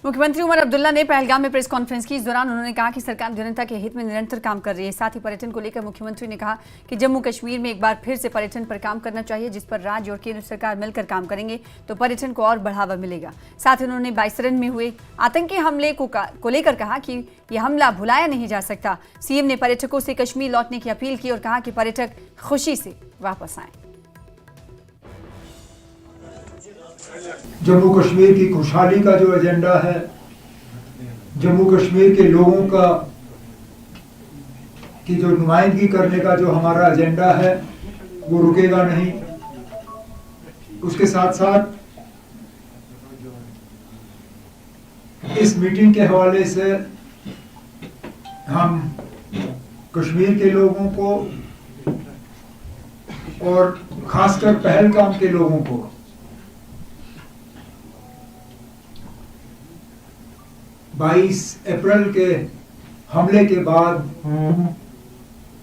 मुख्यमंत्री उमर अब्दुल्ला ने पहलगाम में प्रेस कॉन्फ्रेंस की। इस दौरान उन्होंने कहा कि सरकार जनता के हित में निरंतर काम कर रही है। साथ ही पर्यटन को लेकर मुख्यमंत्री ने कहा कि जम्मू कश्मीर में एक बार फिर से पर्यटन पर काम करना चाहिए, जिस पर राज्य और केंद्र सरकार मिलकर काम करेंगे तो पर्यटन को और बढ़ावा मिलेगा। साथ ही उन्होंने बाइसरन में हुए आतंकी हमले को लेकर कहा कि यह हमला भुलाया नहीं जा सकता। सीएम ने पर्यटकों से कश्मीर लौटने की अपील की और कहा कि पर्यटक खुशी से वापस आए। जम्मू कश्मीर की खुशहाली का जो एजेंडा है, जम्मू कश्मीर के लोगों का की जो नुमाइंदगी करने का जो हमारा एजेंडा है, वो रुकेगा नहीं। उसके साथ साथ इस मीटिंग के हवाले से हम कश्मीर के लोगों को और खासकर पहलगाम के लोगों को बाईस अप्रैल के हमले के बाद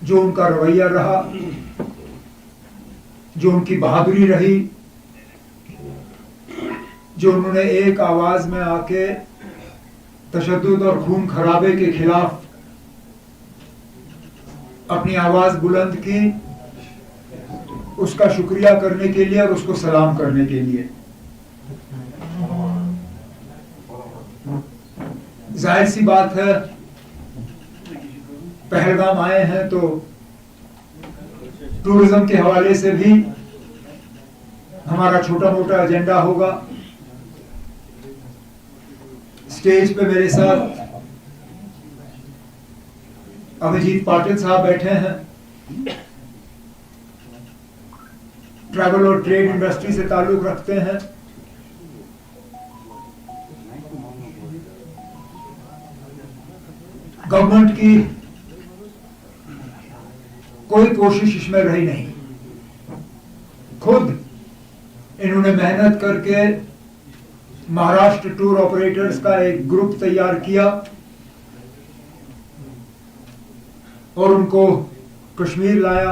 जो उनका रवैया रहा, जो उनकी बहादुरी रही, जो उन्होंने एक आवाज में आके तशद्दुद और खून खराबे के खिलाफ अपनी आवाज बुलंद की, उसका शुक्रिया करने के लिए और उसको सलाम करने के लिए। जाहिर सी बात है, पहलगाम आए हैं तो टूरिज्म के हवाले से भी हमारा छोटा मोटा एजेंडा होगा। स्टेज पे मेरे साथ अभिजीत पाटिल साहब बैठे हैं, ट्रैवल और ट्रेड इंडस्ट्री से ताल्लुक रखते हैं। गवर्नमेंट की कोई कोशिश इसमें रही नहीं, खुद इन्होंने मेहनत करके महाराष्ट्र टूर ऑपरेटर्स का एक ग्रुप तैयार किया और उनको कश्मीर लाया।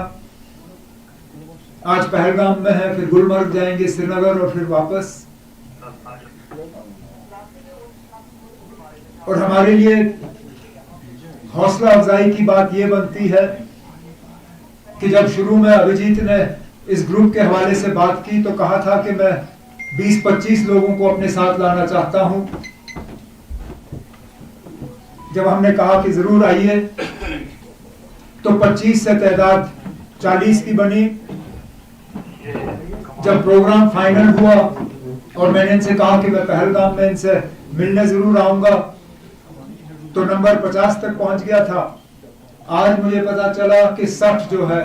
आज पहलगाम में है, फिर गुलमर्ग जाएंगे, श्रीनगर और फिर वापस। और हमारे लिए हौसला अफजाई की बात यह बनती है कि जब शुरू में अभिजीत ने इस ग्रुप के हवाले से बात की तो कहा था कि मैं 20-25 लोगों को अपने साथ लाना चाहता हूं। जब हमने कहा कि जरूर आइए तो 25 से तादाद 40 की बनी। जब प्रोग्राम फाइनल हुआ और मैंने इनसे कहा कि मैं पहलगाम में इनसे मिलने जरूर आऊंगा, तो नंबर 50 तक पहुंच गया था। आज मुझे पता चला कि 60 जो है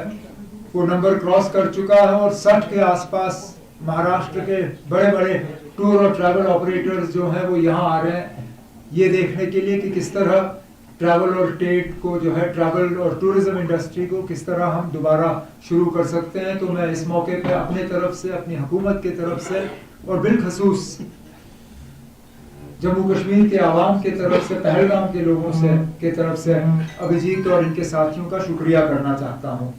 वो नंबर क्रॉस कर चुका है और 60 के आसपास महाराष्ट्र के बड़े बड़े टूर और ट्रैवल ऑपरेटर्स जो हैं वो यहाँ आ रहे हैं, ये देखने के लिए कि किस तरह ट्रैवल और ट्रेड को जो है, ट्रैवल और टूरिज्म इंडस्ट्री को किस तरह हम दोबारा शुरू कर सकते हैं। तो मैं इस मौके पे अपने तरफ से, अपनी हुकूमत की तरफ से और बिलखसूस जम्मू कश्मीर के आवाम के तरफ से, पहलगाम के लोगों से के तरफ से अभिजीत और इनके साथियों का शुक्रिया करना चाहता हूं।